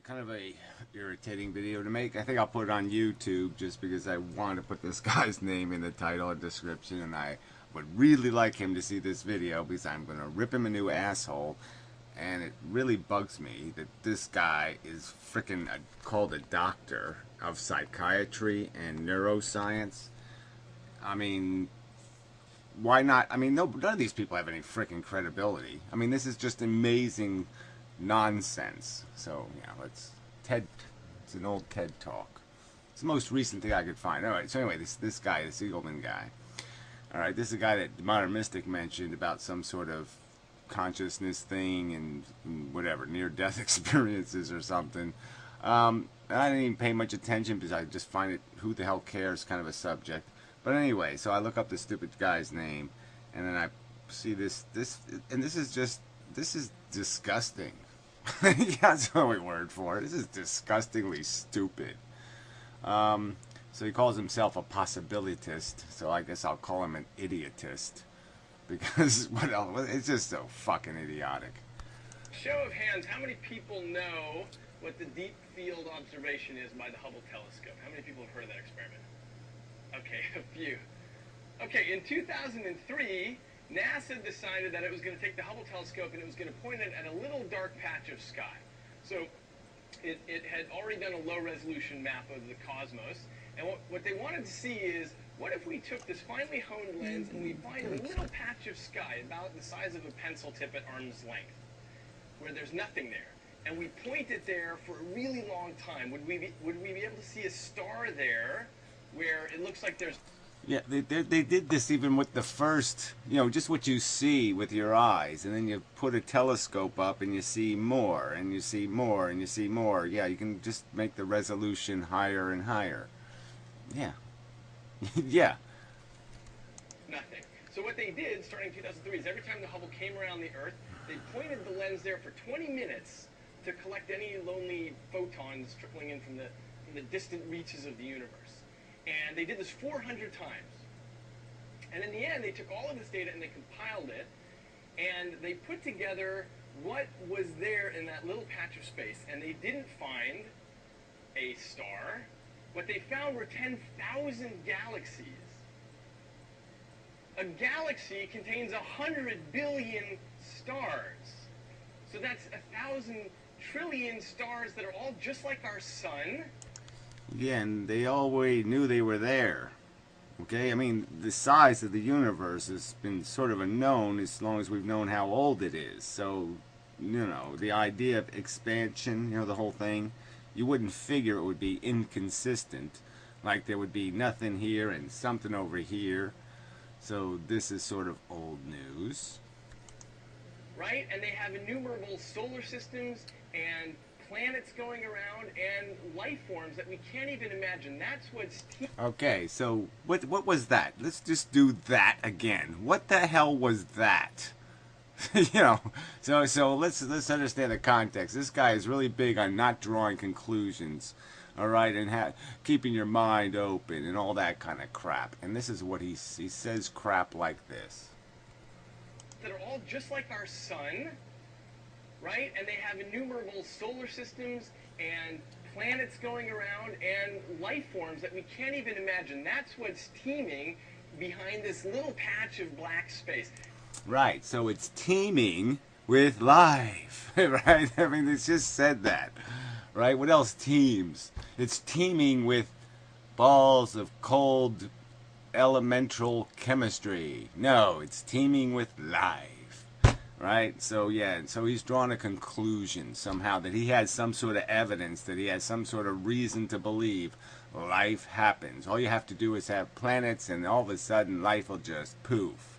kind of a irritating video to make. I think I'll put it on YouTube just because I wanted to put this guy's name in the title and description, and I would really like him to see this video because I'm going to rip him a new asshole. And it really bugs me that this guy is freaking called a doctor of psychiatry and neuroscience. I mean, why not? I mean, none of these people have any freaking credibility. I mean, this is just amazing nonsense. So, yeah, it's an old TED talk. It's the most recent thing I could find. Alright, so anyway, this guy, this Eagleman guy. Alright, this is a guy that Modern Mystic mentioned about some sort of consciousness thing and whatever, near-death experiences or something. I didn't even pay much attention because I just find it, who the hell cares, kind of a subject. But anyway, so I look up this stupid guy's name, and then I see this is disgusting. That's the only word for it. This is disgustingly stupid. So he calls himself a possibilitist, so I guess I'll call him an idiotist. Because, what else? It's just so fucking idiotic. Show of hands, how many people know what the deep field observation is by the Hubble telescope? How many people have heard of that experiment? Okay, a few. Okay, in 2003, NASA decided that it was going to take the Hubble telescope and it was going to point it at a little dark patch of sky. So it had already done a low-resolution map of the cosmos, and what they wanted to see is, what if we took this finely honed lens and we find a little patch of sky about the size of a pencil tip at arm's length, where there's nothing there, and we point it there for a really long time? Would we be able to see a star there where it looks like there's... Yeah, they did this even with the first, just what you see with your eyes, and then you put a telescope up and you see more, and you see more, and you see more. Yeah, you can just make the resolution higher and higher. Yeah. Yeah. Nothing. So what they did, starting in 2003, is every time the Hubble came around the Earth, they pointed the lens there for 20 minutes to collect any lonely photons trickling in from the distant reaches of the universe. And they did this 400 times. And in the end, they took all of this data and they compiled it, and they put together what was there in that little patch of space. And they didn't find a star. What they found were 10,000 galaxies. A galaxy contains 100 billion stars. So that's 1,000 trillion stars that are all just like our sun. Yeah, and they always knew they were there. Okay, I mean, the size of the universe has been sort of unknown as long as we've known how old it is. So, the idea of expansion, the whole thing, you wouldn't figure it would be inconsistent. Like there would be nothing here and something over here. So this is sort of old news. Right? And they have innumerable solar systems and planets going around and life forms that we can't even imagine. That's what's... Okay, so what was that? Let's just do that again. What the hell was that? So let's understand the context. This guy is really big on not drawing conclusions, all right, and keeping your mind open and all that kind of crap. And this is what he says crap like this. That are all just like our sun, right? And they have innumerable solar systems and planets going around and life forms that we can't even imagine. That's what's teeming behind this little patch of black space. Right, so it's teeming with life, right? I mean, it's just said that, right? What else teems? It's teeming with balls of cold elemental chemistry. No, it's teeming with life, right? So, yeah, so he's drawn a conclusion somehow that he has some sort of evidence, that he has some sort of reason to believe life happens. All you have to do is have planets and all of a sudden life will just poof.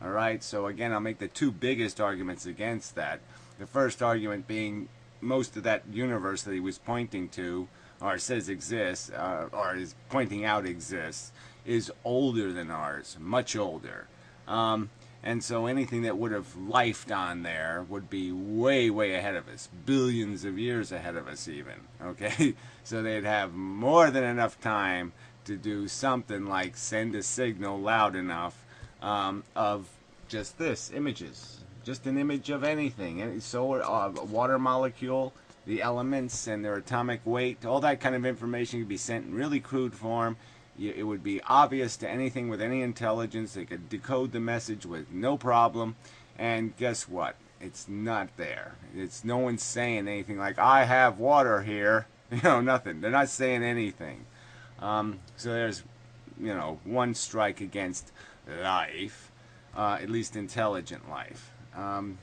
Alright, so again, I'll make the two biggest arguments against that. The first argument being most of that universe that he was pointing to, or says exists, or is pointing out exists, is older than ours, much older. And so anything that would have lifed on there would be way, way ahead of us, billions of years ahead of us even, okay? So they'd have more than enough time to do something like send a signal loud enough of just images, just an image of anything, any solar, water molecule, the elements and their atomic weight, all that kind of information could be sent in really crude form. It would be obvious to anything with any intelligence. They could decode the message with no problem. And guess what? It's not there. It's no one's saying anything like, I have water here. Nothing. They're not saying anything. So there's, one strike against life, at least intelligent life. And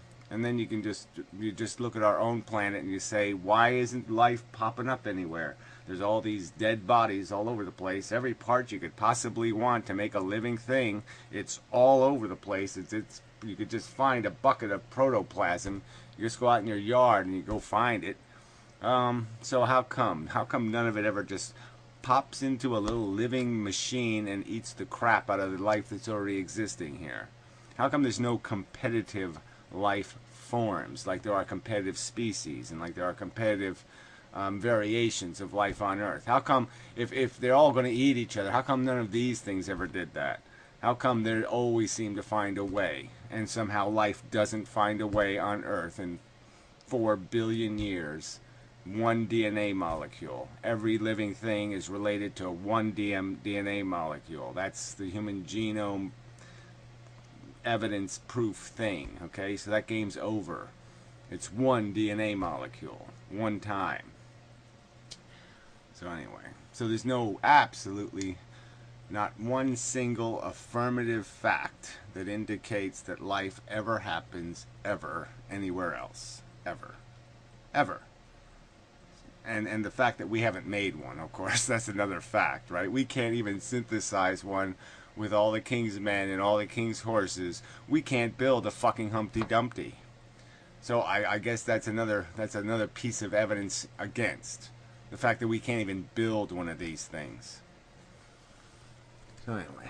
then you just look at our own planet and you say, why isn't life popping up anywhere? There's all these dead bodies all over the place. Every part you could possibly want to make a living thing, it's all over the place. You could just find a bucket of protoplasm. You just go out in your yard and you go find it. So how come? How come none of it ever just pops into a little living machine and eats the crap out of the life that's already existing here? How come there's no competitive life forms like there are competitive species and like there are competitive variations of life on Earth? How come, if they're all going to eat each other, how come none of these things ever did that? How come they always seem to find a way, and somehow life doesn't find a way on Earth in 4 billion years? One DNA molecule. Every living thing is related to one DNA molecule. That's the human genome evidence proof thing. Okay, so that game's over. It's one DNA molecule, one time. So anyway, so there's absolutely not one single affirmative fact that indicates that life ever happens ever anywhere else. Ever. And the fact that we haven't made one, of course, that's another fact, right? We can't even synthesize one with all the king's men and all the king's horses. We can't build a fucking Humpty Dumpty. So I guess that's another piece of evidence against the fact that we can't even build one of these things. So anyway,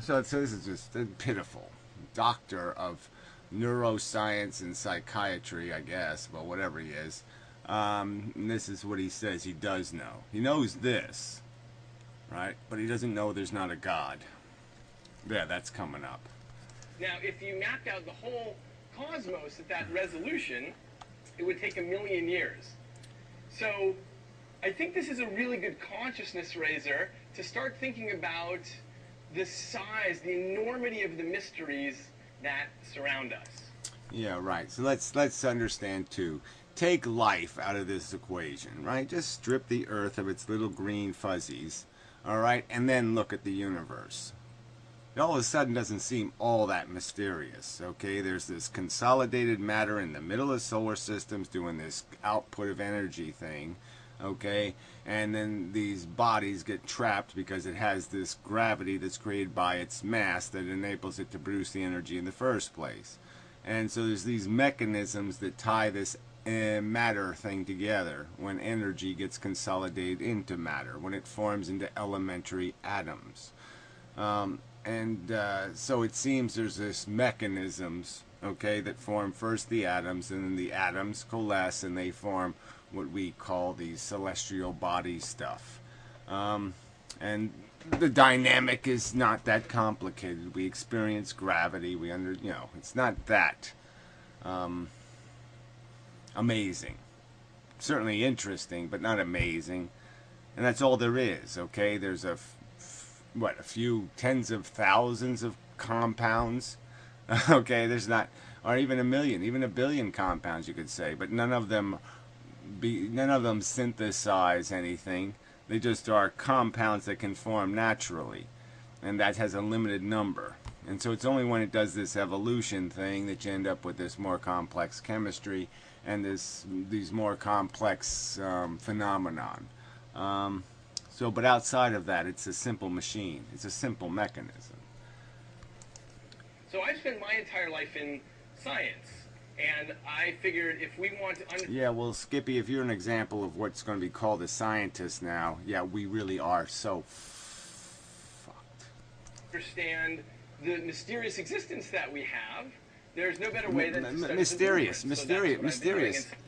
so this is just pitiful. Doctor of neuroscience and psychiatry, I guess, well, whatever he is. And this is what he says he does know. He knows this, right? But he doesn't know there's not a God. Yeah, that's coming up. Now, if you mapped out the whole cosmos at that resolution, it would take 1 million years. So I think this is a really good consciousness raiser to start thinking about the size, the enormity of the mysteries that surround us. Yeah, right. So let's understand too. Take life out of this equation, right? Just strip the Earth of its little green fuzzies, all right, and then look at the universe. It all of a sudden doesn't seem all that mysterious, okay? There's this consolidated matter in the middle of solar systems doing this output of energy thing, okay? And then these bodies get trapped because it has this gravity that's created by its mass that enables it to produce the energy in the first place. And so there's these mechanisms that tie this matter thing together when energy gets consolidated into matter, when it forms into elementary atoms. So it seems there's this mechanisms, okay, that form first the atoms, and then the atoms coalesce and they form what we call the celestial body stuff. And the dynamic is not that complicated. We experience gravity. It's not that amazing. Certainly interesting, but not amazing. And that's all there is, okay? There's a few tens of thousands of compounds. Okay, there's not, or even 1 million, even 1 billion compounds, you could say, but none of them synthesize anything. They just are compounds that can form naturally, and that has a limited number. And so it's only when it does this evolution thing that you end up with this more complex chemistry and these more complex phenomenon. But outside of that, it's a simple machine. It's a simple mechanism. So I've spent my entire life in science, and I figured if we want to... Yeah, well, Skippy, if you're an example of what's going to be called a scientist now, yeah, we really are so fucked. Understand the mysterious existence that we have, there's no better way than to study mysterious.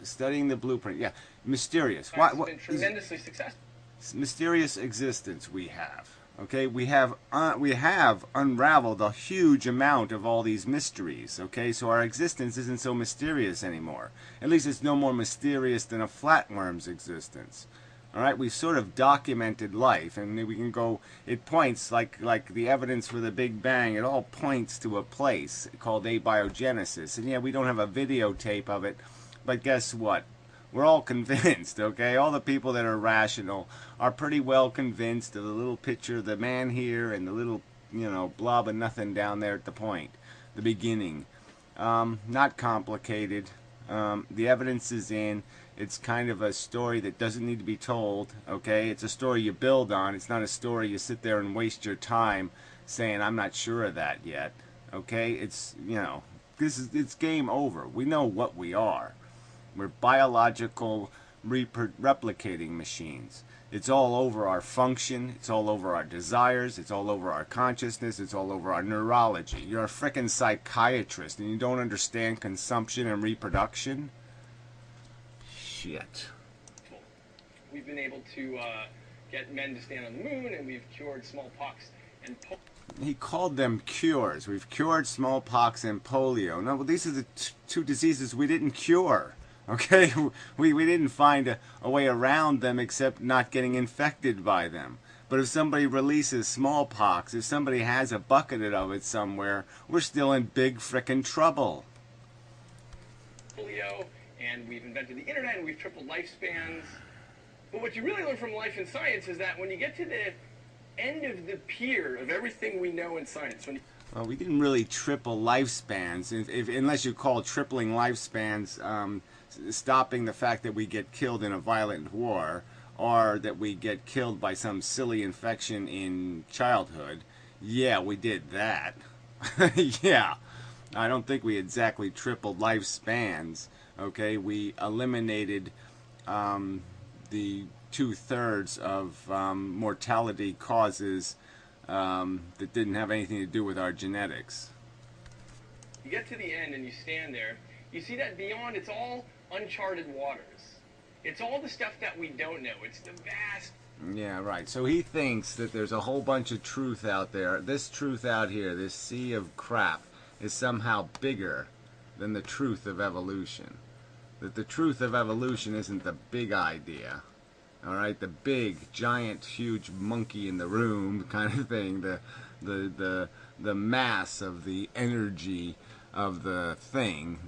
Studying the blueprint, yeah, mysterious. It's been tremendously successful. Mysterious existence we have. Okay, we have unraveled a huge amount of all these mysteries. Okay, so our existence isn't so mysterious anymore. At least it's no more mysterious than a flatworm's existence. All right, we've sort of documented life, and we can go. It points like the evidence for the Big Bang. It all points to a place called abiogenesis. And yeah, we don't have a videotape of it, but guess what? We're all convinced, okay? All the people that are rational are pretty well convinced of the little picture of the man here and the little, blob of nothing down there at the point, the beginning. Not complicated. The evidence is in. It's kind of a story that doesn't need to be told, okay? It's a story you build on. It's not a story you sit there and waste your time saying, I'm not sure of that yet, okay? It's, it's game over. We know what we are. We're biological replicating machines. It's all over our function. It's all over our desires. It's all over our consciousness. It's all over our neurology. You're a frickin' psychiatrist and you don't understand consumption and reproduction? Shit. We've been able to get men to stand on the moon, and we've cured smallpox and polio. He called them cures. We've cured smallpox and polio. No, well, these are the two diseases we didn't cure. Okay, we didn't find a way around them except not getting infected by them. But if somebody releases smallpox, if somebody has a bucket of it somewhere, we're still in big frickin' trouble. Polio, and we've invented the internet, and we've tripled lifespans. But what you really learn from life and science is that when you get to the end of the pier of everything we know in science, well, we didn't really triple lifespans, unless you call tripling lifespans stopping the fact that we get killed in a violent war, or that we get killed by some silly infection in childhood. Yeah, we did that. Yeah. I don't think we exactly tripled lifespans. Okay, we eliminated the 2/3 of mortality causes that didn't have anything to do with our genetics. You get to the end and you stand there, you see that beyond it's all uncharted waters. It's all the stuff that we don't know. It's the vast... Yeah, right. So he thinks that there's a whole bunch of truth out there. This truth out here, this sea of crap, is somehow bigger than the truth of evolution. That the truth of evolution isn't the big idea. Alright, the big, giant, huge monkey in the room kind of thing. The mass of the energy of the thing.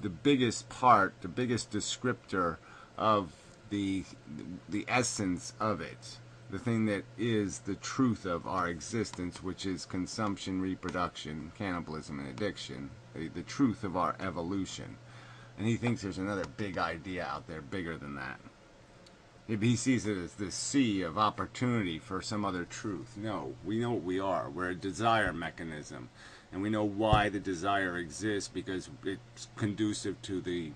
The biggest part, the biggest descriptor of the essence of it, the thing that is the truth of our existence, which is consumption, reproduction, cannibalism, and addiction, the truth of our evolution. And he thinks there's another big idea out there bigger than that. He sees it as this sea of opportunity for some other truth. No, we know what we are. We're a desire mechanism. And we know why the desire exists, because it's conducive to the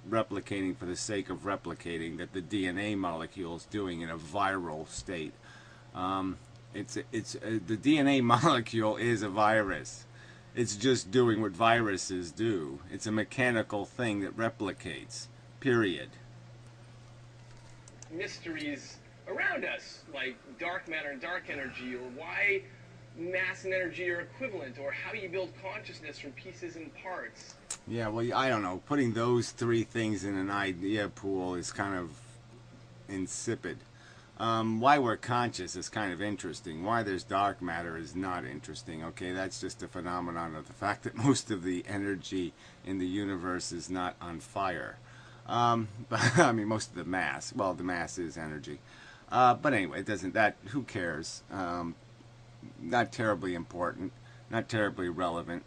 replicating for the sake of replicating that the DNA molecule is doing in a viral state. The DNA molecule is a virus. It's just doing what viruses do. It's a mechanical thing that replicates. Period. Mysteries around us, like dark matter and dark energy, or why mass and energy are equivalent, or how you build consciousness from pieces and parts. Yeah, well, I don't know. Putting those three things in an idea pool is kind of insipid. Why we're conscious is kind of interesting. Why there's dark matter is not interesting. Okay, that's just a phenomenon of the fact that most of the energy in the universe is not on fire. But I mean, most of the mass. Well, the mass is energy. But anyway, it doesn't. Who cares? Not terribly important, not terribly relevant.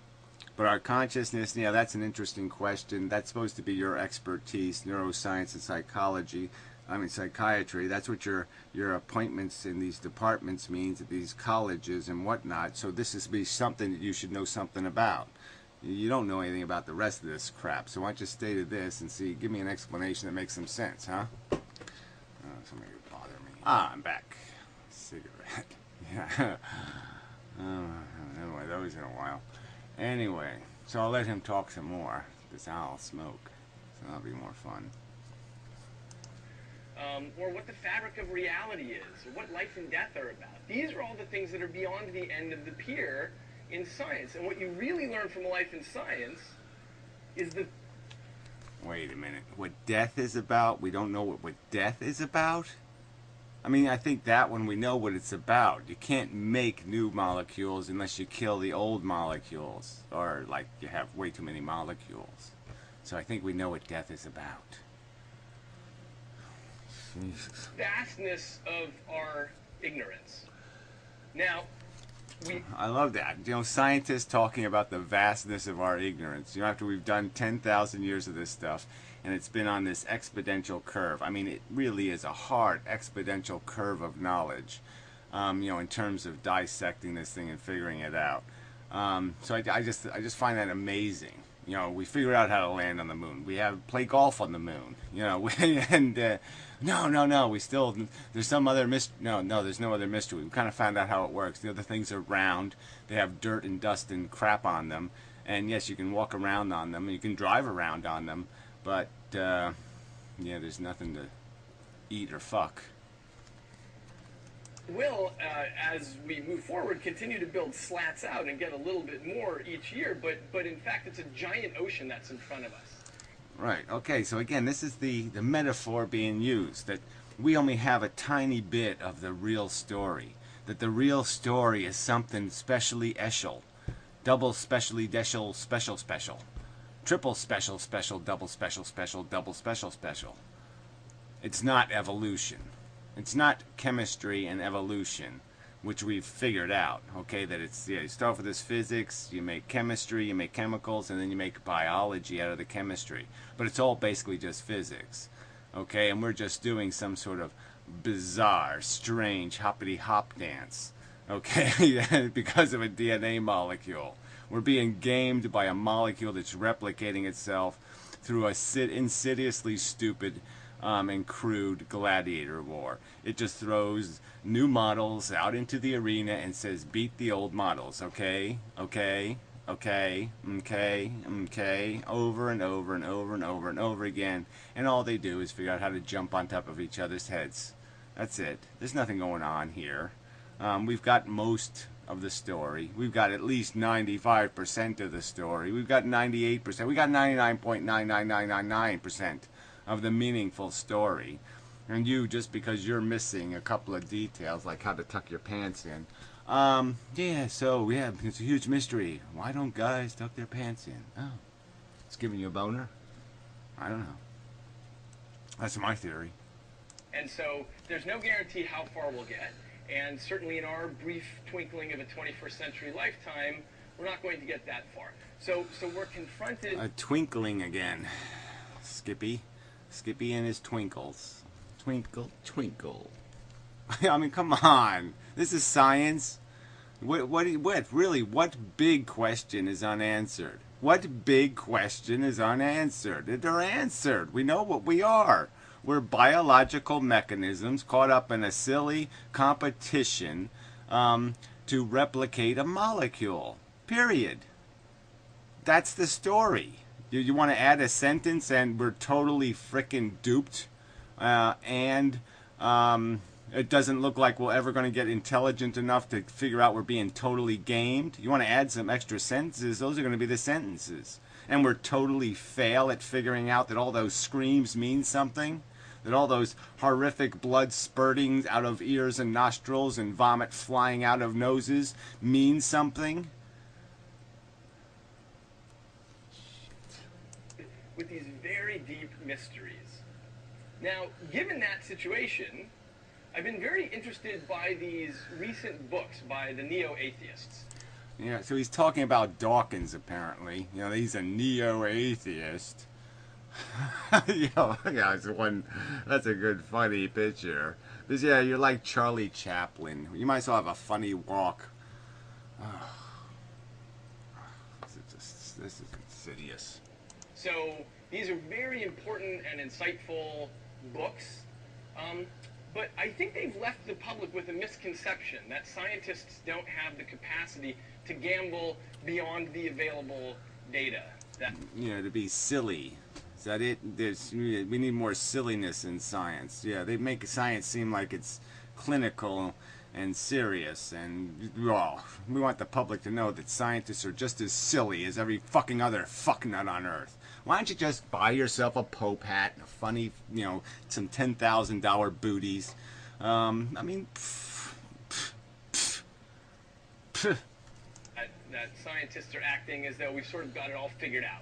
But our consciousness, yeah, that's an interesting question. That's supposed to be your expertise, neuroscience and psychology. I mean, psychiatry. That's what your appointments in these departments means at these colleges and whatnot. So this is be something that you should know something about. You don't know anything about the rest of this crap. So why don't you stay to this and see? Give me an explanation that makes some sense, huh? Somebody would bother me. Ah, I'm back. Cigarette. Yeah. Anyway, those in a while. Anyway, so I'll let him talk some more, because I'll smoke. So that'll be more fun. or what the fabric of reality is, or what life and death are about. These are all the things that are beyond the end of the pier in science. And what you really learn from life in science is the... Wait a minute. What death is about? We don't know what death is about? I mean, I think that one we know what it's about. You can't make new molecules unless you kill the old molecules. Or, like, you have way too many molecules. So I think we know what death is about. Jesus. Vastness of our ignorance. Now, I love that. You know, scientists talking about the vastness of our ignorance. You know, after we've done 10,000 years of this stuff, and it's been on this exponential curve. I mean, it really is a hard exponential curve of knowledge, you know, in terms of dissecting this thing and figuring it out. So I just find that amazing. You know, we figured out how to land on the moon. We have play golf on the moon. You know, and no, we still, there's some other mystery. No, there's no other mystery. We kind of found out how it works. The other things are round. They have dirt and dust and crap on them. And yes, you can walk around on them. You can drive around on them. But yeah, there's nothing to eat or fuck. Will, as we move forward, continue to build slats out and get a little bit more each year, but in fact it's a giant ocean that's in front of us. Right, okay, so again, this is the metaphor being used, that we only have a tiny bit of the real story, that the real story is something specially eschel, double specially deschel, special, triple special, double special, double special. It's not evolution. It's not chemistry and evolution, which we've figured out, okay, that it's, yeah, you start off with this physics, you make chemistry, you make chemicals, and then you make biology out of the chemistry. But it's all basically just physics, okay, and we're just doing some sort of bizarre, strange, hoppity-hop dance, okay, because of a DNA molecule. We're being gamed by a molecule that's replicating itself through a insidiously stupid and crude gladiator war. It just throws new models out into the arena and says, beat the old models, okay, over and over and over and over and over again, and all they do is figure out how to jump on top of each other's heads. That's it. There's nothing going on here. We've got most of the story. We've got at least 95% of the story. We've got 98%. We got 99.99999% of the meaningful story. And you, just because you're missing a couple of details, like how to tuck your pants in. Yeah, so, yeah, it's a huge mystery. Why don't guys tuck their pants in? Oh, it's giving you a boner? I don't know. That's my theory. And so, there's no guarantee how far we'll get. And certainly in our brief twinkling of a 21st century lifetime, we're not going to get that far. So we're confronted... A twinkling again. Skippy and his twinkles. Twinkle, twinkle. I mean, come on. This is science. What big question is unanswered? What big question is unanswered? They're answered. We know what we are. We're biological mechanisms caught up in a silly competition to replicate a molecule. Period. That's the story. You want to add a sentence and we're totally frickin' duped, and it doesn't look like we're ever going to get intelligent enough to figure out we're being totally gamed. You want to add some extra sentences, those are going to be the sentences. And we're totally fail at figuring out that all those screams mean something, that all those horrific blood spurtings out of ears and nostrils and vomit flying out of noses mean something. With these very deep mysteries. Now, given that situation, I've been very interested by these recent books by the neo-atheists. Yeah, so he's talking about Dawkins, apparently. You know, he's a neo-atheist. You know, yeah, that's a good, funny picture. Because, yeah, you're like Charlie Chaplin. You might as well have a funny walk. Oh. This is insidious. So these are very important and insightful books, but I think they've left the public with a misconception that scientists don't have the capacity to gamble beyond the available data. You know, to be silly. Is that it? We need more silliness in science. Yeah, they make science seem like it's clinical and serious, and well, we want the public to know that scientists are just as silly as every fucking other fucknut on Earth. Why don't you just buy yourself a Pope hat and a funny, some $10,000 booties? I mean, that scientists are acting as though we've sort of got it all figured out.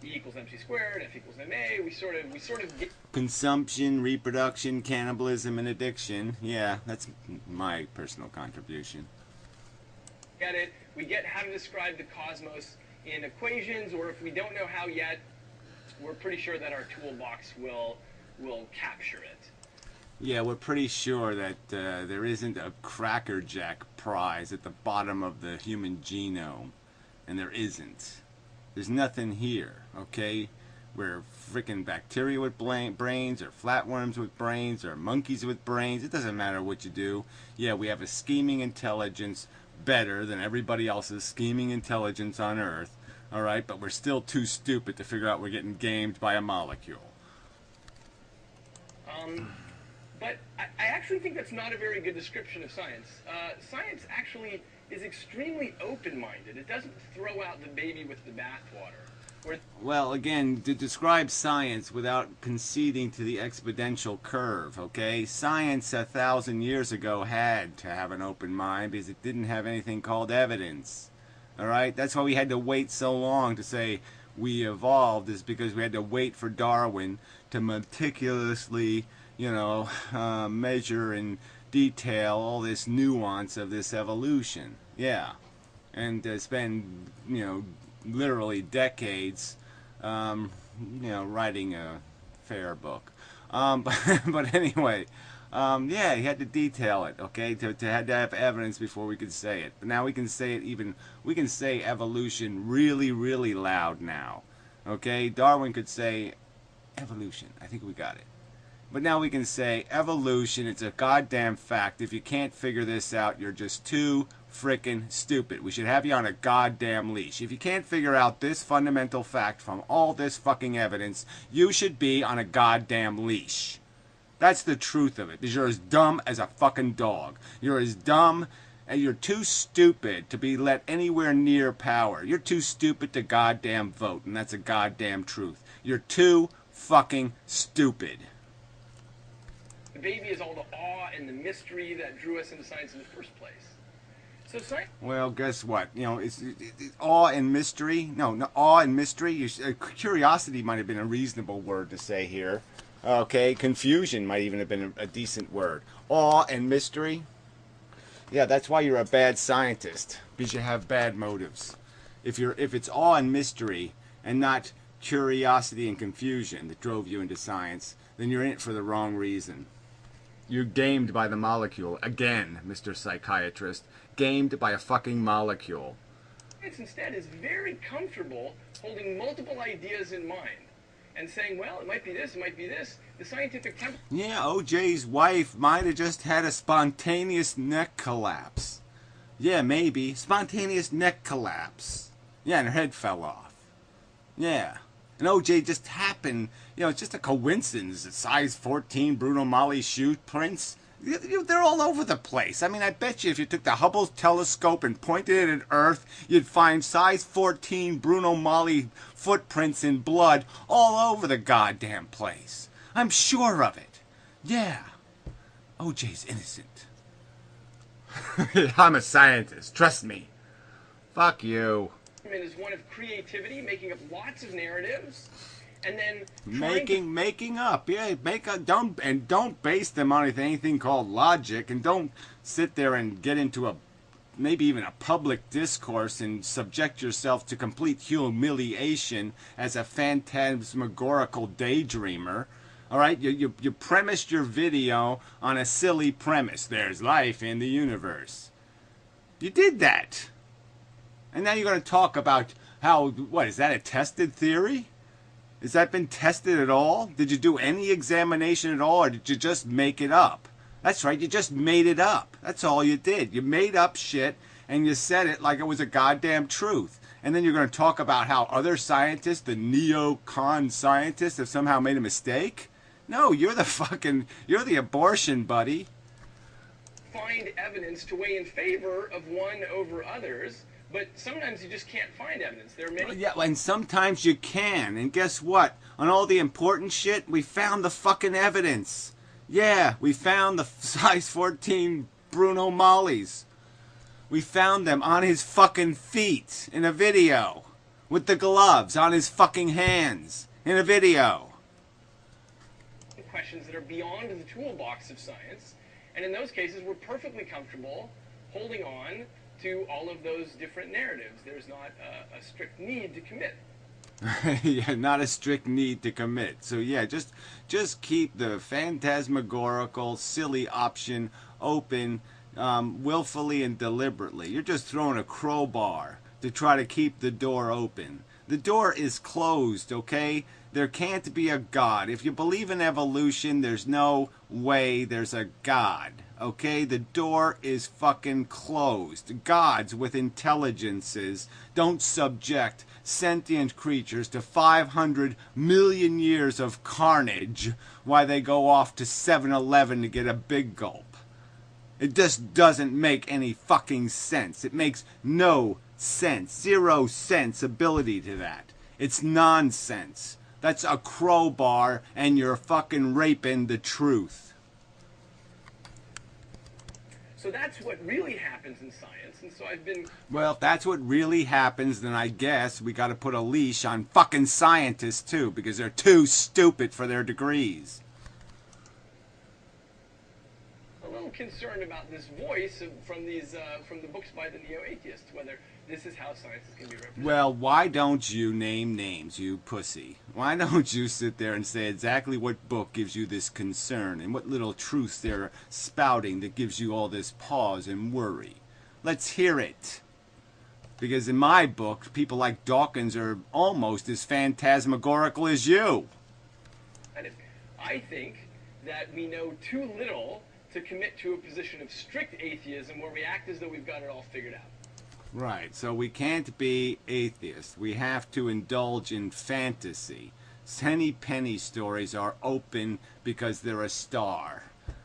E equals mc squared, F equals ma. We sort of get consumption, reproduction, cannibalism, and addiction. Yeah, that's my personal contribution. Get it. We get how to describe the cosmos in equations, or if we don't know how yet, we're pretty sure that our toolbox will capture it. Yeah, we're pretty sure that there isn't a crackerjack prize at the bottom of the human genome, and there isn't. There's nothing here, okay? We're freaking bacteria with brains, or flatworms with brains, or monkeys with brains. It doesn't matter what you do. Yeah, we have a scheming intelligence better than everybody else's scheming intelligence on Earth, all right? But we're still too stupid to figure out we're getting gamed by a molecule. But I actually think that's not a very good description of science. Science actually is extremely open-minded. It doesn't throw out the baby with the bathwater. Well, again, to describe science without conceding to the exponential curve, okay? Science 1,000 years ago had to have an open mind because it didn't have anything called evidence, all right? That's why we had to wait so long to say we evolved, is because we had to wait for Darwin to meticulously, measure and detail all this nuance of this evolution. Yeah. And spend, literally decades, writing a fair book. But anyway, yeah, he had to detail it, okay, to have evidence before we could say it. But now we can say it we can say evolution really, really loud now, okay? Darwin could say evolution. I think we got it. But now we can say evolution, it's a goddamn fact. If you can't figure this out, you're just too frickin' stupid. We should have you on a goddamn leash. If you can't figure out this fundamental fact from all this fucking evidence, you should be on a goddamn leash. That's the truth of it. Because you're as dumb as a fucking dog. You're as dumb and you're too stupid to be let anywhere near power. You're too stupid to goddamn vote, and that's a goddamn truth. You're too fucking stupid. The baby is all the awe and the mystery that drew us into science in the first place. So science... Well, guess what? It's awe and mystery. No, awe and mystery. Curiosity might have been a reasonable word to say here. Okay, confusion might even have been a decent word. Awe and mystery. Yeah, that's why you're a bad scientist, because you have bad motives. If it's awe and mystery and not curiosity and confusion that drove you into science, then you're in it for the wrong reason. You're gamed by the molecule. Again, Mr. Psychiatrist. Gamed by a fucking molecule. Science instead is very comfortable holding multiple ideas in mind and saying, well, it might be this, it might be this. The scientific temper... Yeah, OJ's wife might have just had a spontaneous neck collapse. Yeah, maybe. Spontaneous neck collapse. Yeah, and her head fell off. Yeah. And OJ just happened, it's just a coincidence. The size 14 Bruno Mali shoe prints, they're all over the place. I mean, I bet you if you took the Hubble telescope and pointed it at Earth, you'd find size 14 Bruno Mali footprints in blood all over the goddamn place. I'm sure of it. Yeah. OJ's innocent. I'm a scientist. Trust me. Fuck you. Is one of creativity, making up lots of narratives, and then making up. Yeah, don't base them on anything called logic, and don't sit there and get into maybe even a public discourse and subject yourself to complete humiliation as a phantasmagorical daydreamer. All right, you premised your video on a silly premise. There's life in the universe. You did that. And now you're going to talk about is that a tested theory? Has that been tested at all? Did you do any examination at all, or did you just make it up? That's right, you just made it up. That's all you did. You made up shit, and you said it like it was a goddamn truth. and then you're going to talk about how other scientists, the neocon scientists, have somehow made a mistake? No, you're the abortion buddy. Find evidence to weigh in favor of one over others, but sometimes you just can't find evidence. There are many. Yeah, and sometimes you can. And guess what? On all the important shit, we found the fucking evidence. Yeah, we found the size 14 Bruno Mollies. We found them on his fucking feet in a video. With the gloves on his fucking hands in a video. Questions that are beyond the toolbox of science, and in those cases we're perfectly comfortable holding on to all of those different narratives. There's not a strict need to commit. Yeah, not a strict need to commit. So yeah, just keep the phantasmagorical, silly option open, willfully and deliberately. You're just throwing a crowbar to try to keep the door open. The door is closed, okay? There can't be a God. If you believe in evolution, there's no way there's a God, okay? The door is fucking closed. Gods with intelligences don't subject sentient creatures to 500 million years of carnage while they go off to 7-Eleven to get a big gulp. It just doesn't make any fucking sense. It makes no sense. 0 sensibility to that. It's nonsense. That's a crowbar, and you're fucking raping the truth. So that's what really happens in science, and so I've been... Well, if that's what really happens, then I guess we got to put a leash on fucking scientists, too, because they're too stupid for their degrees. A little concerned about this voice from the books by the neo-atheists, whether this is how science is going to be represented. Well, why don't you name names, you pussy? Why don't you sit there and say exactly what book gives you this concern and what little truths they're spouting that gives you all this pause and worry? Let's hear it. Because in my book, people like Dawkins are almost as phantasmagorical as you. I think that we know too little to commit to a position of strict atheism where we act as though we've got it all figured out. Right, so we can't be atheists. We have to indulge in fantasy. Henny Penny stories are open because they're a star.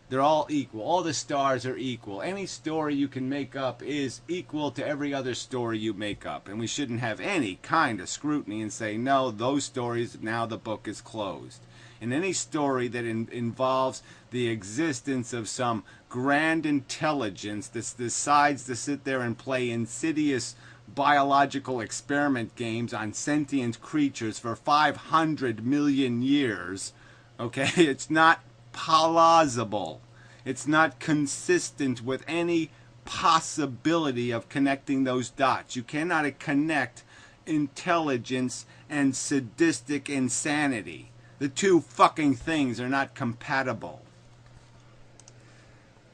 They're all equal. All the stars are equal. Any story you can make up is equal to every other story you make up. And we shouldn't have any kind of scrutiny and say, no, those stories, now the book is closed. And any story that involves the existence of some grand intelligence that decides to sit there and play insidious biological experiment games on sentient creatures for 500 million years, okay, it's not plausible. It's not consistent with any possibility of connecting those dots. You cannot connect intelligence and sadistic insanity. The two fucking things are not compatible.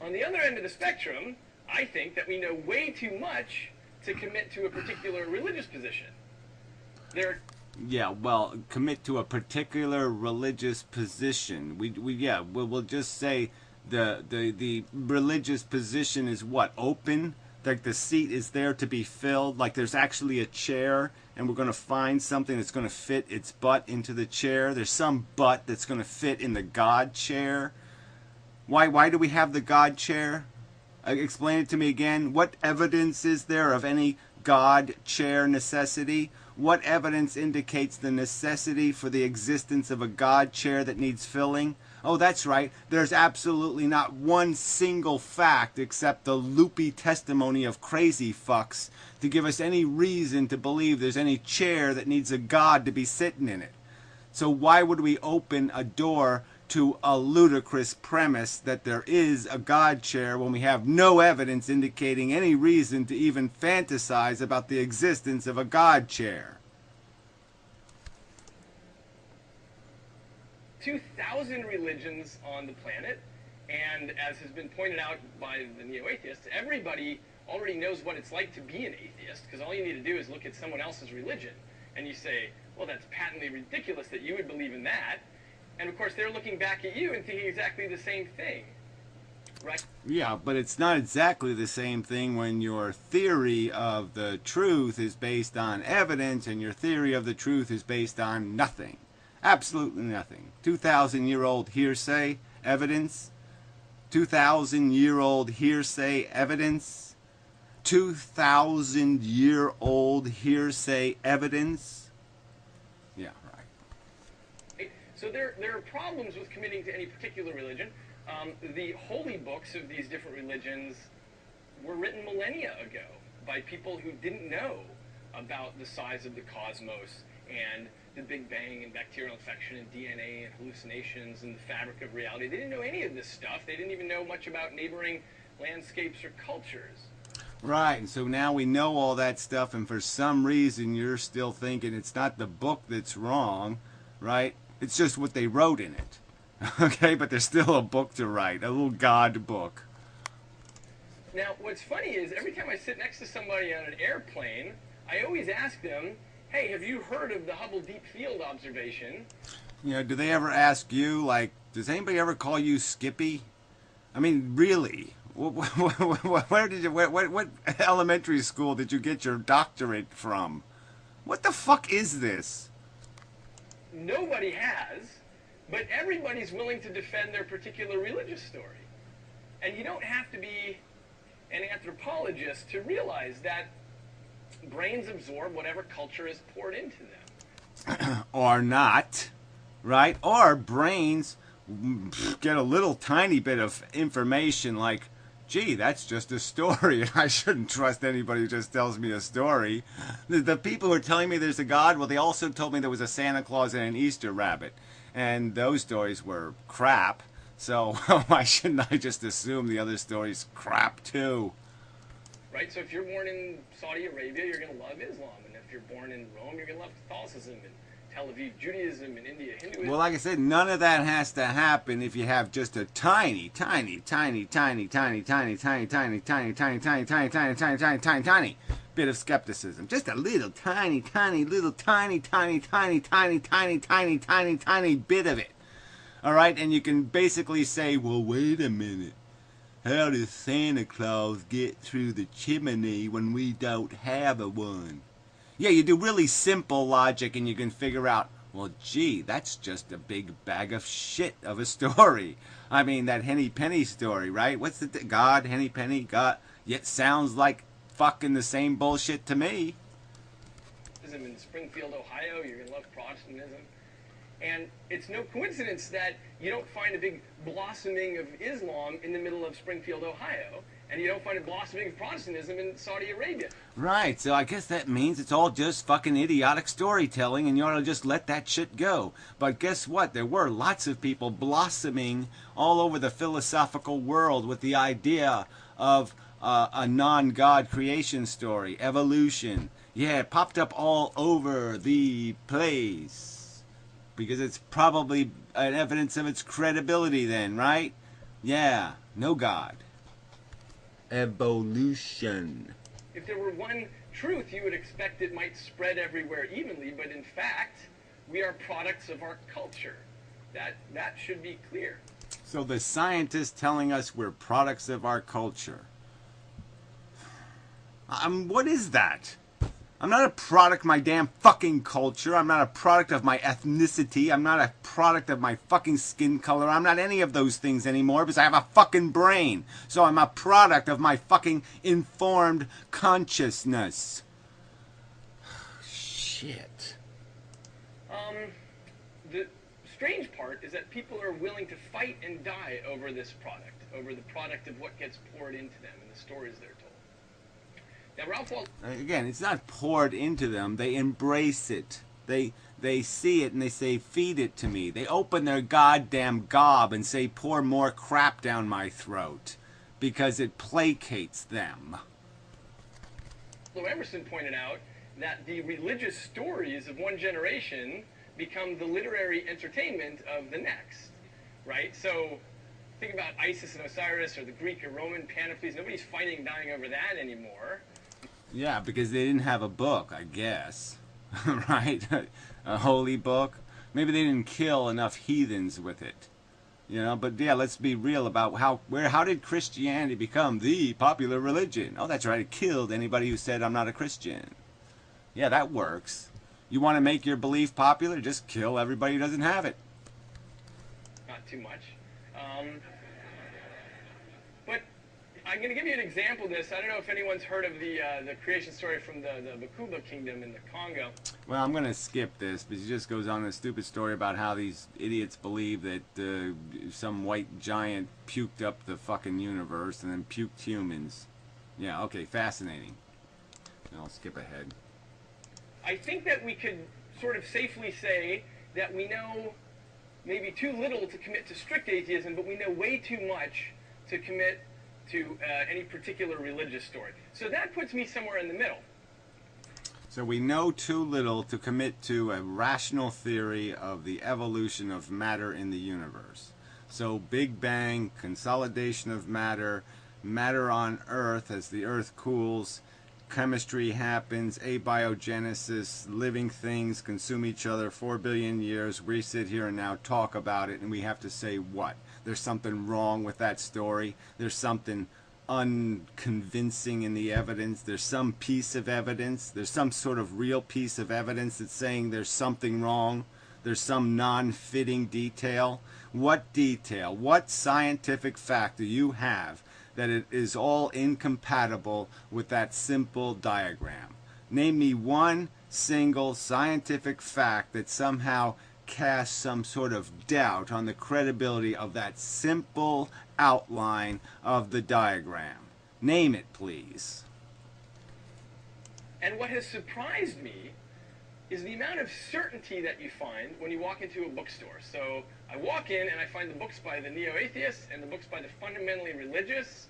On the other end of the spectrum, I think that we know way too much to commit to a particular religious position. Yeah, well, commit to a particular religious position. We'll just say the religious position is what? Open? Like the seat is there to be filled? Like there's actually a chair and we're going to find something that's going to fit its butt into the chair? There's some butt that's going to fit in the God chair? Why do we have the God chair? Explain it to me again. What evidence is there of any God chair necessity? What evidence indicates the necessity for the existence of a God chair that needs filling? Oh, that's right. There's absolutely not one single fact except the loopy testimony of crazy fucks to give us any reason to believe there's any chair that needs a God to be sitting in it. So why would we open a door to a ludicrous premise that there is a God chair when we have no evidence indicating any reason to even fantasize about the existence of a God chair? 2,000 religions on the planet, and as has been pointed out by the neo-atheists, everybody already knows what it's like to be an atheist, because all you need to do is look at someone else's religion, and you say, well, that's patently ridiculous that you would believe in that. And of course, they're looking back at you and thinking exactly the same thing. right? Yeah, but it's not exactly the same thing when your theory of the truth is based on evidence and your theory of the truth is based on nothing. Absolutely nothing. 2,000-year-old hearsay evidence. 2,000-year-old hearsay evidence. 2,000-year-old hearsay evidence. Yeah, right. So there are problems with committing to any particular religion. The holy books of these different religions were written millennia ago by people who didn't know about the size of the cosmos and the Big Bang and bacterial infection and DNA and hallucinations and the fabric of reality. They didn't know any of this stuff. They didn't even know much about neighboring landscapes or cultures. Right, and so now we know all that stuff, and for some reason you're still thinking it's not the book that's wrong, right? It's just what they wrote in it. Okay, but there's still a book to write, a little God book. Now, what's funny is every time I sit next to somebody on an airplane, I always ask them, hey, have you heard of the Hubble Deep Field observation? You know, do they ever ask you, like, does anybody ever call you Skippy? I mean, really? Where did you, what elementary school did you get your doctorate from? What the fuck is this? Nobody has, but everybody's willing to defend their particular religious story. And you don't have to be an anthropologist to realize that brains absorb whatever culture is poured into them. Or not, right? Or brains get a little tiny bit of information like, gee, that's just a story, and I shouldn't trust anybody who just tells me a story. The people who are telling me there's a God, well, they also told me there was a Santa Claus and an Easter rabbit, and those stories were crap, so why shouldn't I just assume the other story's crap, too? Right, so if you're born in Saudi Arabia, you're going to love Islam, and if you're born in Rome, you're going to love Catholicism, and Tel Aviv Judaism, and India Hinduism. Well, like I said, none of that has to happen if you have just a tiny bit of skepticism. Just a little tiny bit of it. All right, and you can basically say, well, wait a minute. How does Santa Claus get through the chimney when we don't have a one? Yeah, you do really simple logic and you can figure out, well, gee, that's just a big bag of shit of a story. I mean, that Henny Penny story, right? What's the God, Henny Penny, God? Yet sounds like fucking the same bullshit to me. In Springfield, Ohio, you're going to love Protestantism. And it's no coincidence that you don't find a big blossoming of Islam in the middle of Springfield, Ohio, and you don't find a blossoming of Protestantism in Saudi Arabia. Right, so I guess that means it's all just fucking idiotic storytelling and you ought to just let that shit go. But guess what? There were lots of people blossoming all over the philosophical world with the idea of a non-God creation story, evolution. Yeah, it popped up all over the place. Because it's probably an evidence of its credibility then, right? Yeah, no God. Evolution. If there were one truth, you would expect it might spread everywhere evenly, but in fact, we are products of our culture. That should be clear. So the scientists telling us we're products of our culture. What is that? I'm not a product of my damn fucking culture. I'm not a product of my ethnicity. I'm not a product of my fucking skin color. I'm not any of those things anymore because I have a fucking brain. So I'm a product of my fucking informed consciousness. Shit. The strange part is that people are willing to fight and die over this product, over the product of what gets poured into them and the stories they're told. Now, Ralph Waldo... Again, it's not poured into them. They embrace it. They see it and they say, feed it to me. They open their goddamn gob and say, pour more crap down my throat. Because it placates them. Emerson pointed out that the religious stories of one generation become the literary entertainment of the next. Right? So, think about Isis and Osiris or the Greek or Roman panoplies. Nobody's fighting and dying over that anymore. Yeah, because they didn't have a book, I guess. Right? A holy book. Maybe they didn't kill enough heathens with it. But yeah, let's be real about how did Christianity become the popular religion? Oh, that's right, it killed anybody who said I'm not a Christian. Yeah, that works. You want to make your belief popular? Just kill everybody who doesn't have it. Not too much. But I'm going to give you an example of this. I don't know if anyone's heard of the creation story from the Bakuba Kingdom in the Congo. Well, I'm going to skip this, because he just goes on a stupid story about how these idiots believe that some white giant puked up the fucking universe and then puked humans. Yeah, okay, fascinating. I'll skip ahead. I think that we could sort of safely say that we know maybe too little to commit to strict atheism, but we know way too much to commit to any particular religious story. So that puts me somewhere in the middle. So we know too little to commit to a rational theory of the evolution of matter in the universe. So Big Bang, consolidation of matter, matter on Earth as the Earth cools, chemistry happens, abiogenesis, living things consume each other 4 billion years. We sit here and now talk about it, and we have to say what? There's something wrong with that story. There's something unconvincing in the evidence. There's some piece of evidence. There's some sort of real piece of evidence that's saying there's something wrong. There's some non-fitting detail. What detail? What scientific fact do you have that it is all incompatible with that simple diagram? Name me one single scientific fact that somehow casts some sort of doubt on the credibility of that simple outline of the diagram. Name it, please. And what has surprised me is the amount of certainty that you find when you walk into a bookstore. So I walk in and I find the books by the neo-atheists and the books by the fundamentally religious.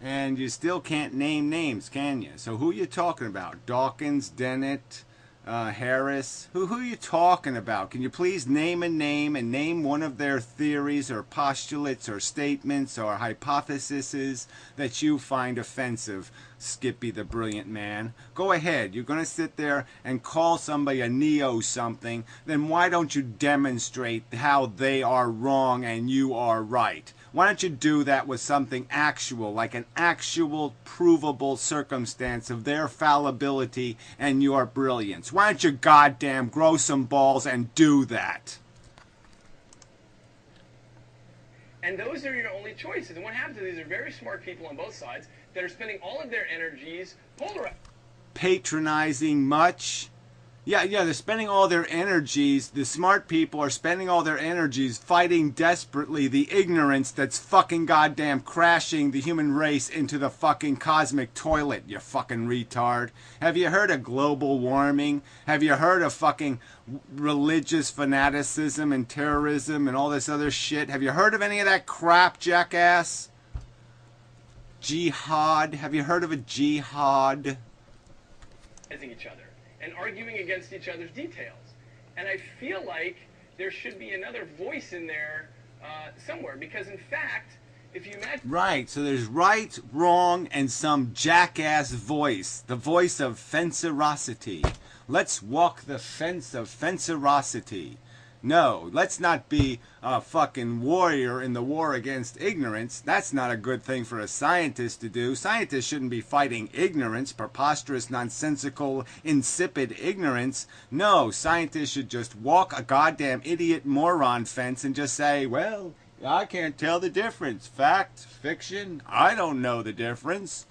And you still can't name names, can you? So who are you talking about? Dawkins, Dennett, Harris? Who are you talking about? Can you please name a name and name one of their theories or postulates or statements or hypotheses that you find offensive, Skippy the brilliant man? Go ahead. You're going to sit there and call somebody a neo-something. Then why don't you demonstrate how they are wrong and you are right? Why don't you do that with something actual, like an actual provable circumstance of their fallibility and your brilliance? Why don't you goddamn grow some balls and do that? And those are your only choices. And what happens is these are very smart people on both sides that are spending all of their energies polarized. Patronizing much? Yeah, they're spending all their energies, the smart people are spending all their energies fighting desperately the ignorance that's fucking goddamn crashing the human race into the fucking cosmic toilet, you fucking retard. Have you heard of global warming? Have you heard of fucking religious fanaticism and terrorism and all this other shit? Have you heard of any of that crap, jackass? Jihad? Have you heard of a jihad? Each other and arguing against each other's details. And I feel like there should be another voice in there somewhere, because in fact, if you imagine... Right, so there's right, wrong, and some jackass voice. The voice of fencerosity. Let's walk the fence of fencerosity. No, let's not be a fucking warrior in the war against ignorance. That's not a good thing for a scientist to do. Scientists shouldn't be fighting ignorance, preposterous, nonsensical, insipid ignorance. No, scientists should just walk a goddamn idiot moron fence and just say, well, I can't tell the difference. Fact, fiction, I don't know the difference.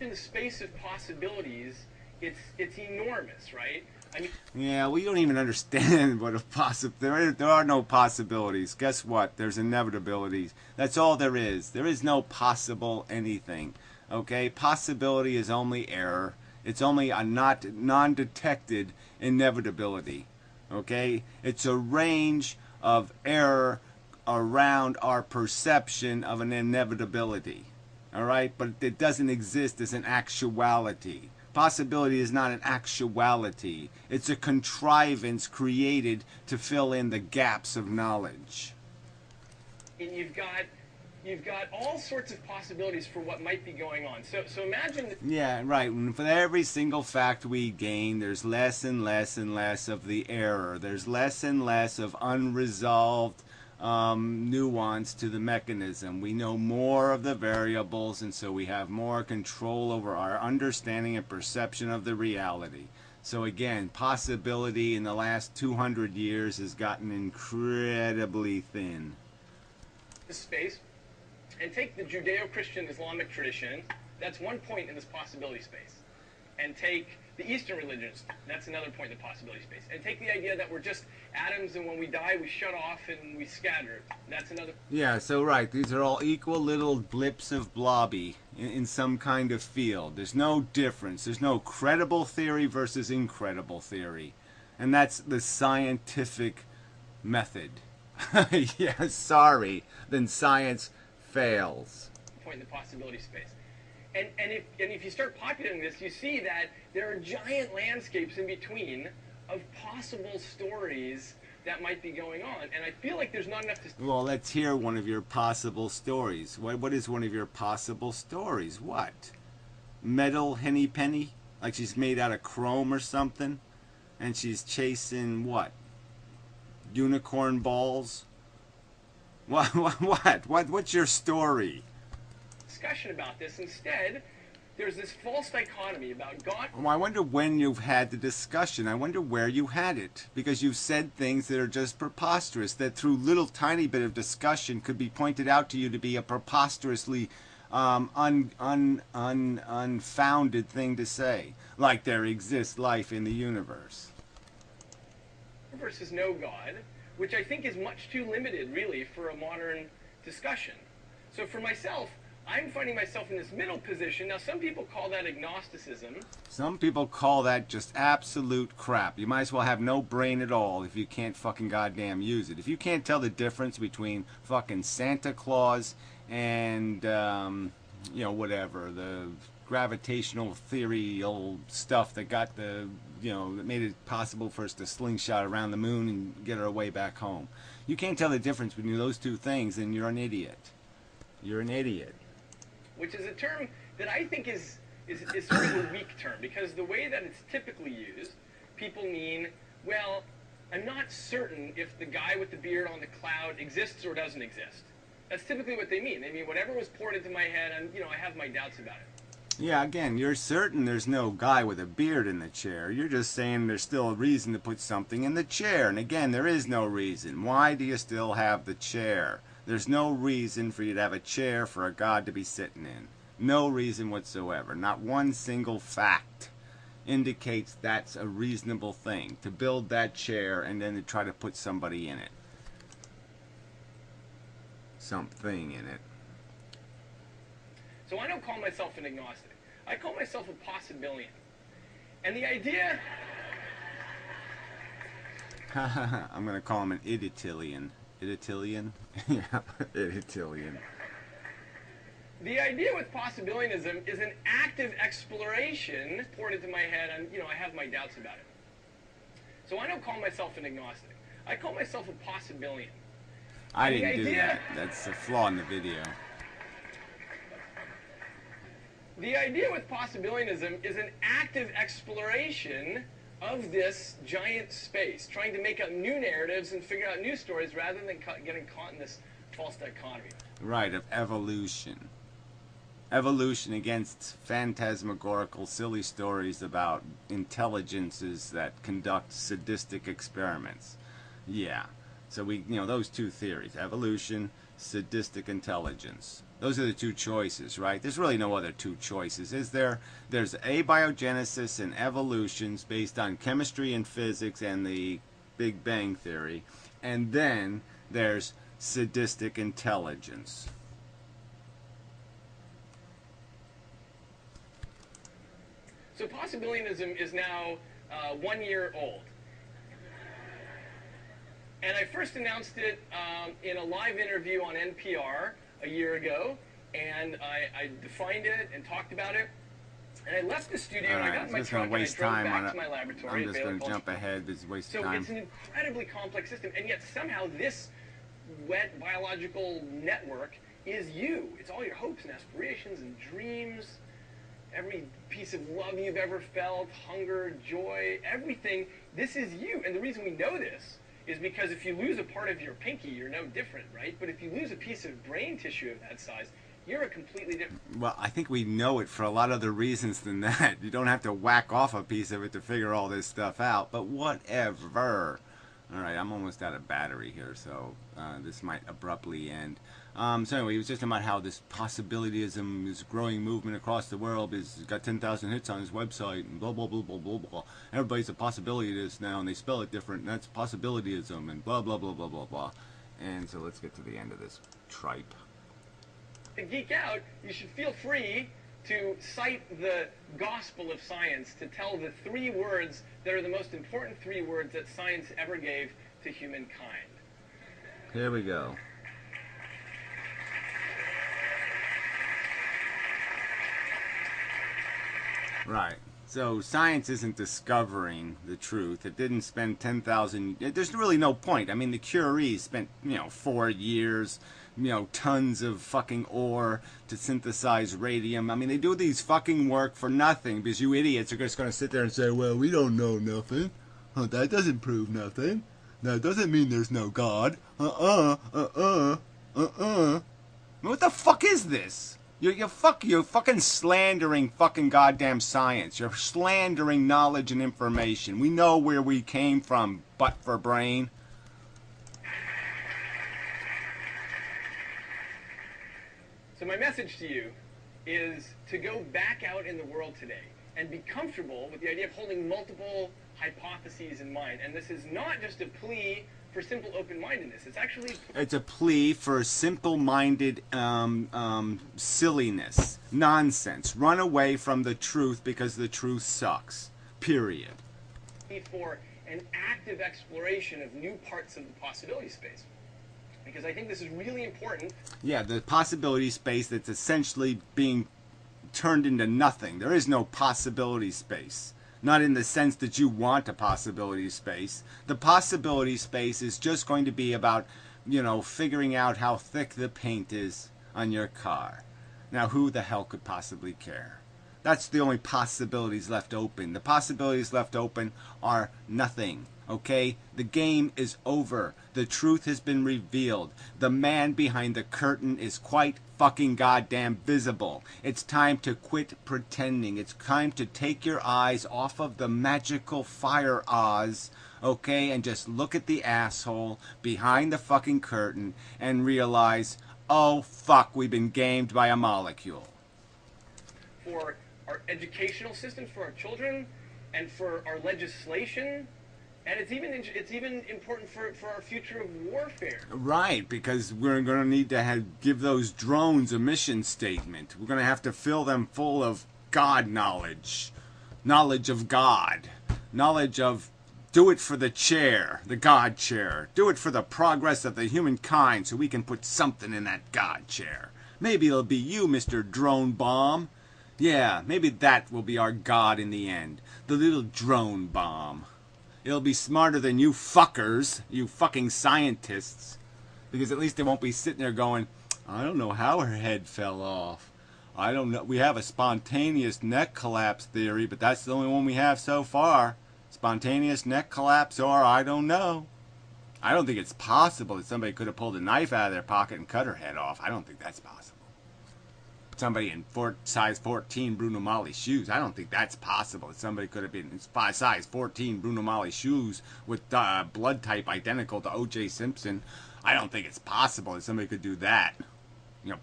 In the space of possibilities, it's enormous, right? I mean, yeah, we don't even understand what a there are no possibilities. Guess what? There's inevitabilities. That's all there is. There is no possible anything. Okay? Possibility is only error. It's only a non-detected inevitability. Okay? It's a range of error around our perception of an inevitability. All right? But it doesn't exist as an actuality. Possibility is not an actuality. It's a contrivance created to fill in the gaps of knowledge. And you've got all sorts of possibilities for what might be going on. So imagine... Yeah, right. And for every single fact we gain, there's less and less and less of the error. There's less and less of unresolved nuance to the mechanism. We know more of the variables, and so we have more control over our understanding and perception of the reality. So again, possibility in the last 200 years has gotten incredibly thin. This space, and take the Judeo-Christian Islamic tradition, that's one point in this possibility space. And take the Eastern religions, that's another point in the possibility space. And take the idea that we're just atoms, and when we die, we shut off and we scatter. That's another. Yeah, so right, these are all equal little blips of blobby in some kind of field. There's no difference. There's no credible theory versus incredible theory. And that's the scientific method. Yeah, sorry, then science fails. Point in the possibility space. And if you start populating this, you see that there are giant landscapes in between of possible stories that might be going on. And I feel like there's not enough to... Well, let's hear one of your possible stories. What is one of your possible stories? What? Metal Henny Penny? Like she's made out of chrome or something? And she's chasing what? Unicorn balls? What? What's your story? Discussion about this. Instead, there's this false dichotomy about God. Well, I wonder when you've had the discussion. I wonder where you had it. Because you've said things that are just preposterous, that through little tiny bit of discussion could be pointed out to you to be a preposterously unfounded thing to say. Like there exists life in the universe. Versus no God, which I think is much too limited, really, for a modern discussion. So for myself, I'm finding myself in this middle position. Now, some people call that agnosticism. Some people call that just absolute crap. You might as well have no brain at all if you can't fucking goddamn use it. If you can't tell the difference between fucking Santa Claus and, you know, whatever, the gravitational theory old stuff that got the, you know, that made it possible for us to slingshot around the moon and get our way back home. You can't tell the difference between those two things, then you're an idiot. You're an idiot. Which is a term that I think is sort of a weak term, because the way that it's typically used, people mean, well, I'm not certain if the guy with the beard on the cloud exists or doesn't exist. That's typically what they mean. They mean whatever was poured into my head, and, you know, I have my doubts about it. Yeah, again, you're certain there's no guy with a beard in the chair. You're just saying there's still a reason to put something in the chair. And again, there is no reason. Why do you still have the chair? There's no reason for you to have a chair for a god to be sitting in. No reason whatsoever. Not one single fact indicates that's a reasonable thing, to build that chair and then to try to put somebody in it. Something in it. So I don't call myself an agnostic. I call myself a possibilian. And the idea... I'm going to call him an Idiotilian. Idiotilian? Yeah, Idiotilian. The idea with possibilianism is an active exploration poured into my head, and, you know, I have my doubts about it. So I don't call myself an agnostic. I call myself a possibilian. I didn't do that. That's a flaw in the video. The idea with possibilianism is an active exploration of this giant space, trying to make up new narratives and figure out new stories rather than getting caught in this false dichotomy. Right, of evolution. Evolution against phantasmagorical, silly stories about intelligences that conduct sadistic experiments. Yeah. So we, you know, those two theories, evolution, sadistic intelligence. Those are the two choices, right? There's really no other two choices, is there? There's abiogenesis and evolutions based on chemistry and physics and the Big Bang Theory. And then there's sadistic intelligence. So possibilianism is now 1 year old. And I first announced it in a live interview on NPR a year ago, and I defined it and talked about it. And I left the studio and I got in my truck and I drove back to my laboratory. I'm just going to jump ahead. This is a waste of time. So it's an incredibly complex system, and yet somehow this wet biological network is you. It's all your hopes and aspirations and dreams, every piece of love you've ever felt, hunger, joy, everything. This is you. And the reason we know this is because if you lose a part of your pinky, you're no different, right? But if you lose a piece of brain tissue of that size, you're a completely different... Well, I think we know it for a lot other reasons than that. You don't have to whack off a piece of it to figure all this stuff out, but whatever. Alright, I'm almost out of battery here, so this might abruptly end. So anyway, he was just about how this possibilityism, this growing movement across the world, has got 10,000 hits on his website, and blah, blah, blah, blah, blah, blah. Everybody's a possibilityist now, and they spell it different, and that's possibilityism, and blah, blah, blah, blah, blah, blah. And so let's get to the end of this tripe. To geek out, you should feel free to cite the gospel of science to tell the 3 words that are the most important 3 words that science ever gave to humankind. Here we go. Right. So science isn't discovering the truth. It didn't spend 10,000... There's really no point. I mean, the Curies spent, 4 years... tons of fucking ore to synthesize radium. I mean, they do these fucking work for nothing because you idiots are just going to sit there and say, well, we don't know nothing. Oh, that doesn't prove nothing. That doesn't mean there's no God. What the fuck is this? You're fucking slandering fucking goddamn science. You're slandering knowledge and information. We know where we came from, butt for brain. So my message to you is to go back out in the world today and be comfortable with the idea of holding multiple hypotheses in mind. And this is not just a plea for simple open-mindedness. It's a plea for simple-minded silliness, nonsense. Run away from the truth because the truth sucks. Period. For an active exploration of new parts of the possibility space. Because I think this is really important. Yeah, the possibility space that's essentially being turned into nothing. There is no possibility space. Not in the sense that you want a possibility space. The possibility space is just going to be about, figuring out how thick the paint is on your car. Now, who the hell could possibly care? That's the only possibilities left open. The possibilities left open are nothing. Okay? The game is over. The truth has been revealed. The man behind the curtain is quite fucking goddamn visible. It's time to quit pretending. It's time to take your eyes off of the magical fire Oz, okay, and just look at the asshole behind the fucking curtain and realize, oh fuck, we've been gamed by a molecule. For our educational systems, for our children, and for our legislation. And it's even important for our future of warfare. Right, because we're going to need to give those drones a mission statement. We're going to have to fill them full of God knowledge. Knowledge of God. Knowledge of do it for the chair, the God chair. Do it for the progress of the humankind so we can put something in that God chair. Maybe it'll be you, Mr. Drone Bomb. Yeah, maybe that will be our God in the end. The little drone bomb. It'll be smarter than you fuckers, you fucking scientists. Because at least they won't be sitting there going, I don't know how her head fell off. I don't know. We have a spontaneous neck collapse theory, but that's the only one we have so far. Spontaneous neck collapse, or I don't know. I don't think it's possible that somebody could have pulled a knife out of their pocket and cut her head off. I don't think that's possible. Somebody in size 14 Bruno Mali shoes. I don't think that's possible. That somebody could have been in size 14 Bruno Mali shoes with blood type identical to O.J. Simpson. I don't think it's possible that somebody could do that.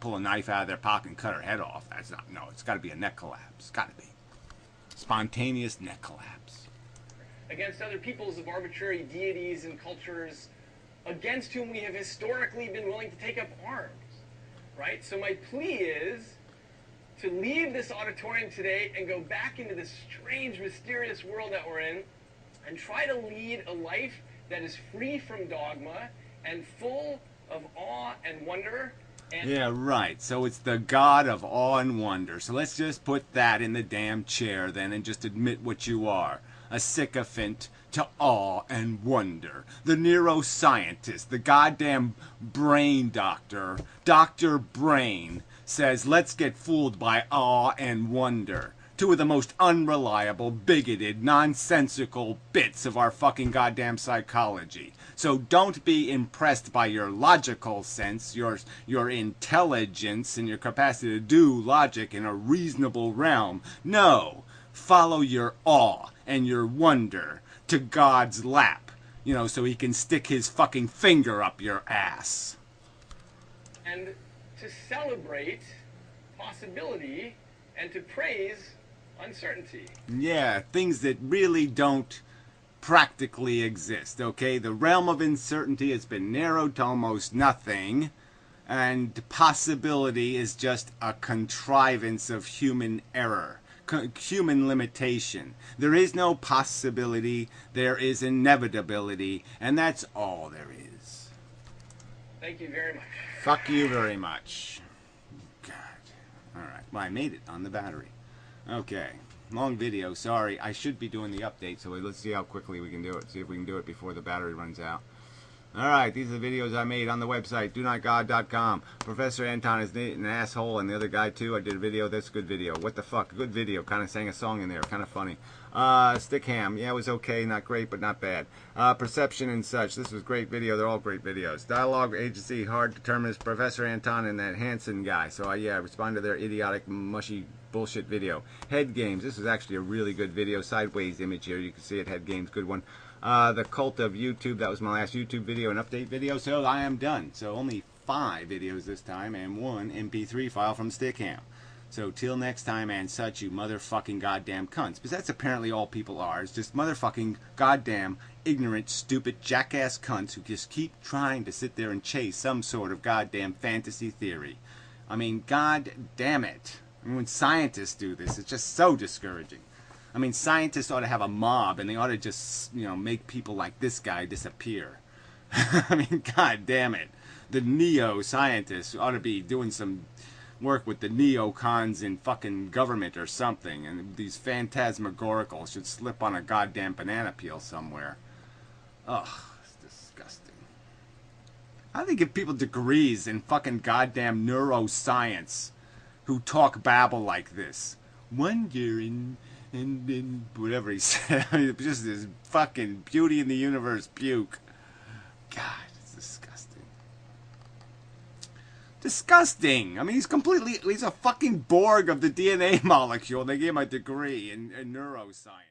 Pull a knife out of their pocket and cut her head off. That's not. No, it's got to be a neck collapse. It's got to be. Spontaneous neck collapse. Against other peoples of arbitrary deities and cultures against whom we have historically been willing to take up arms. Right? So my plea is to leave this auditorium today and go back into this strange, mysterious world that we're in and try to lead a life that is free from dogma and full of awe and wonder. Yeah, right. So it's the God of awe and wonder. So let's just put that in the damn chair then and just admit what you are. A sycophant to awe and wonder. The neuroscientist, the goddamn brain doctor, Dr. Brain, says let's get fooled by awe and wonder. two of the most unreliable, bigoted, nonsensical bits of our fucking goddamn psychology. So don't be impressed by your logical sense, your intelligence, and your capacity to do logic in a reasonable realm. No, follow your awe and your wonder to God's lap, so he can stick his fucking finger up your ass. And to celebrate possibility and to praise uncertainty. Yeah, things that really don't practically exist, okay? The realm of uncertainty has been narrowed to almost nothing, and possibility is just a contrivance of human error, human limitation. There is no possibility, there is inevitability, and that's all there is. Thank you very much. Fuck you very much. God. Alright, well, I made it on the battery. Okay, long video, sorry. I should be doing the update, so let's see how quickly we can do it. See if we can do it before the battery runs out. Alright, these are the videos I made on the website, donotgod.com. Professor Anton is an asshole, and the other guy too. I did a video, that's a good video. What the fuck, good video. Kind of sang a song in there, kind of funny. Stickham, yeah, it was okay, not great, but not bad. Perception and such, this was a great video, they're all great videos. Dialogue Agency, hard determinist, Professor Anton and that Hansen guy. So yeah, I responded to their idiotic, mushy bullshit video. Head Games, this was actually a really good video. Sideways image here, you can see it, Head Games, good one. The Cult of YouTube, that was my last YouTube video, an update video, so I am done. So only 5 videos this time, and 1 MP3 file from Stickham. So till next time and such, you motherfucking goddamn cunts. Because that's apparently all people are. It's just motherfucking goddamn ignorant, stupid, jackass cunts who just keep trying to sit there and chase some sort of goddamn fantasy theory. I mean, god damn it. I mean, when scientists do this, it's just so discouraging. I mean, scientists ought to have a mob, and they ought to just, make people like this guy disappear. I mean, god damn it. The neo-scientists ought to be doing some work with the neocons in fucking government or something, and these phantasmagoricals should slip on a goddamn banana peel somewhere. Ugh, it's disgusting. How do they give people degrees in fucking goddamn neuroscience who talk babble like this? 1 year in whatever he said. I mean, just this fucking beauty in the universe puke. God, it's disgusting. Disgusting! I mean, he's a fucking Borg of the DNA molecule. They gave him a degree in neuroscience.